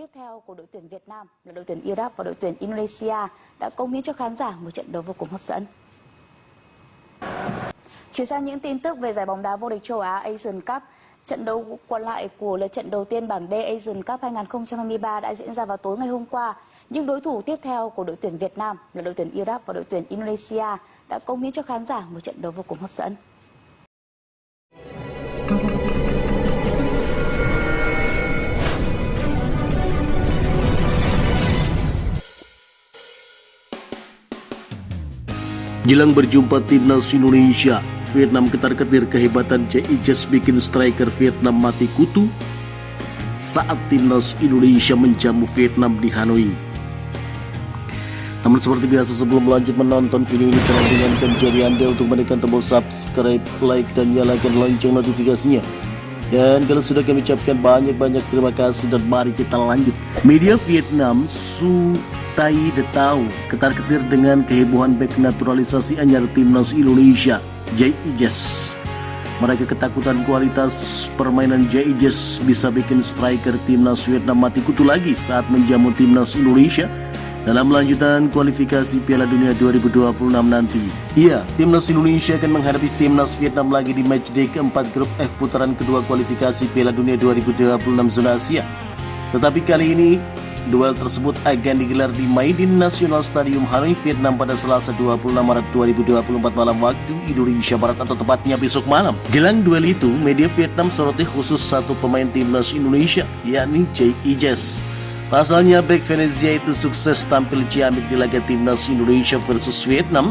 Tiếp theo của đội tuyển Việt Nam là đội tuyển Iraq và đội tuyển Indonesia đã cống hiến cho khán giả một trận đấu vô cùng hấp dẫn. Chuyển sang những tin tức về giải bóng đá vô địch châu Á Asian Cup. Trận đấu còn lại của lượt trận đầu tiên bảng D Asian Cup 2023 đã diễn ra vào tối ngày hôm qua. Nhưng đối thủ tiếp theo của đội tuyển Việt Nam là đội tuyển Iraq và đội tuyển Indonesia đã cống hiến cho khán giả một trận đấu vô cùng hấp dẫn. Jelang berjumpa timnas Indonesia, Vietnam ketar-ketir kehebatan J.I.J. bikin striker Vietnam mati kutu saat timnas Indonesia menjamu Vietnam di Hanoi. Namun seperti biasa, sebelum lanjut menonton video ini, tolong ringankan jari Anda untuk menekan tombol subscribe, like, dan nyalakan lonceng notifikasinya. Dan kalau sudah, kami ucapkan banyak-banyak terima kasih dan mari kita lanjut. Media Vietnam Tai De Tau ketar-ketir dengan kehebohan bek naturalisasi anyar timnas Indonesia, J.I.J. Mereka ketakutan kualitas permainan J.I.J. bisa bikin striker timnas Vietnam mati kutu lagi saat menjamu timnas Indonesia dalam lanjutan kualifikasi Piala Dunia 2026 nanti. Iya, timnas Indonesia akan menghadapi timnas Vietnam lagi di matchday keempat grup F putaran kedua kualifikasi Piala Dunia 2026 zona Asia. Tetapi kali ini duel tersebut akan digelar di Maidin National Stadium Hanoi, Vietnam pada Selasa 26 Maret 2024 malam waktu Indonesia Barat, atau tepatnya besok malam. Jelang duel itu, media Vietnam soroti khusus satu pemain timnas Indonesia, yakni J.I.J. Pasalnya bek Venezia itu sukses tampil ciamik di laga timnas Indonesia versus Vietnam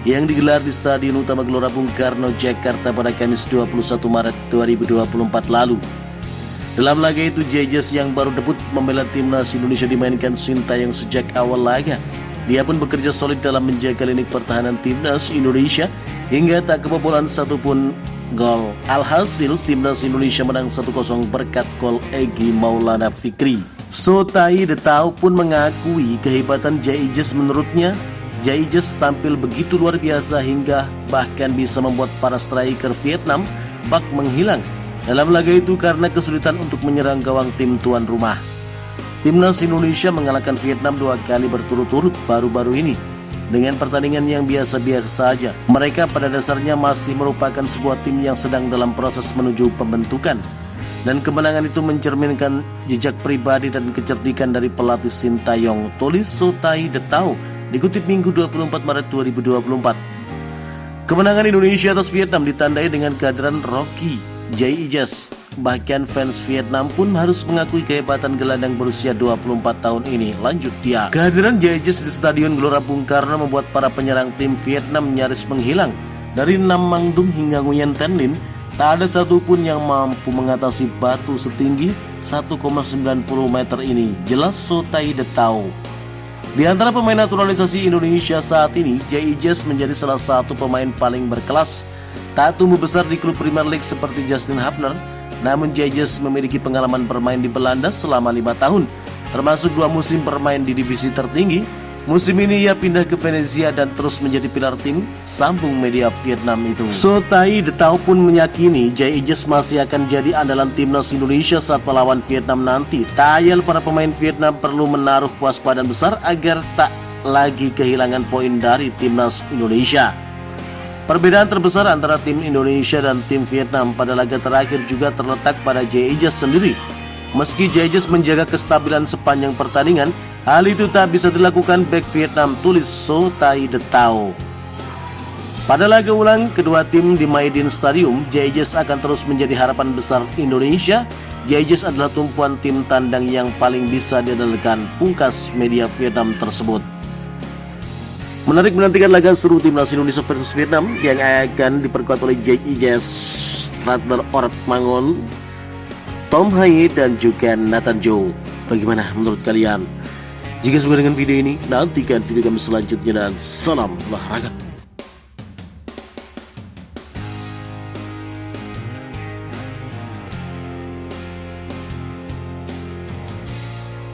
yang digelar di Stadion Utama Gelora Bung Karno, Jakarta pada Kamis 21 Maret 2024 lalu. Dalam laga itu, J.I.J. yang baru debut membela timnas Indonesia dimainkan Sintayong sejak awal laga. Dia pun bekerja solid dalam menjaga lini pertahanan timnas Indonesia hingga tak kebobolan satupun gol. Alhasil, timnas Indonesia menang 1-0 berkat gol Egy Maulana Fikri. Tai De Tau pun mengakui kehebatan J.I.J. Menurutnya, J.I.J. tampil begitu luar biasa hingga bahkan bisa membuat para striker Vietnam bak menghilang dalam laga itu karena kesulitan untuk menyerang gawang tim tuan rumah. Timnas Indonesia mengalahkan Vietnam 2 kali berturut-turut baru-baru ini dengan pertandingan yang biasa-biasa saja. Mereka pada dasarnya masih merupakan sebuah tim yang sedang dalam proses menuju pembentukan, dan kemenangan itu mencerminkan jejak pribadi dan kecerdikan dari pelatih Sintayong, tulis Tai De Tau dikutip Minggu 24 Maret 2024. Kemenangan Indonesia atas Vietnam ditandai dengan kehadiran Rocky J.I.J. Bahkan fans Vietnam pun harus mengakui kehebatan gelandang berusia 24 tahun ini. Lanjut dia. Kehadiran J.I.J. di Stadion Gelora Bung Karno membuat para penyerang tim Vietnam nyaris menghilang. Dari Nam Mang Dung hingga Nguyen Thanh Linh, tak ada satupun yang mampu mengatasi batu setinggi 1,90 meter ini, jelas Tai De Tau. Di antara pemain naturalisasi Indonesia saat ini, J.I.J. menjadi salah satu pemain paling berkelas. Tak tumbuh besar di klub Premier League seperti Justin Hapner, namun J.I.J. memiliki pengalaman bermain di Belanda selama 5 tahun, termasuk 2 musim bermain di divisi tertinggi. Musim ini ia pindah ke Venezia dan terus menjadi pilar tim, sambung media Vietnam itu. Tai De Tau pun meyakini J.I.J. masih akan jadi andalan timnas Indonesia saat melawan Vietnam nanti. Tak ayal para pemain Vietnam perlu menaruh kewaspadaan besar agar tak lagi kehilangan poin dari timnas Indonesia. Perbedaan terbesar antara tim Indonesia dan tim Vietnam pada laga terakhir juga terletak pada J.I.J. sendiri. Meski J.I.J. menjaga kestabilan sepanjang pertandingan, hal itu tak bisa dilakukan bek Vietnam, tulis Tai De Tau. Pada laga ulang kedua tim di Maidin Stadium, J.I.J. akan terus menjadi harapan besar Indonesia. J.I.J. adalah tumpuan tim tandang yang paling bisa diandalkan, pungkas media Vietnam tersebut. Menarik menantikan laga seru timnas Indonesia versus Vietnam yang akan diperkuat oleh J.I.J., Ratner Orat Mangon, Tom Haye, dan juga Nathan Joe. Bagaimana menurut kalian? Jika suka dengan video ini, nantikan video kami selanjutnya dan salam olahraga.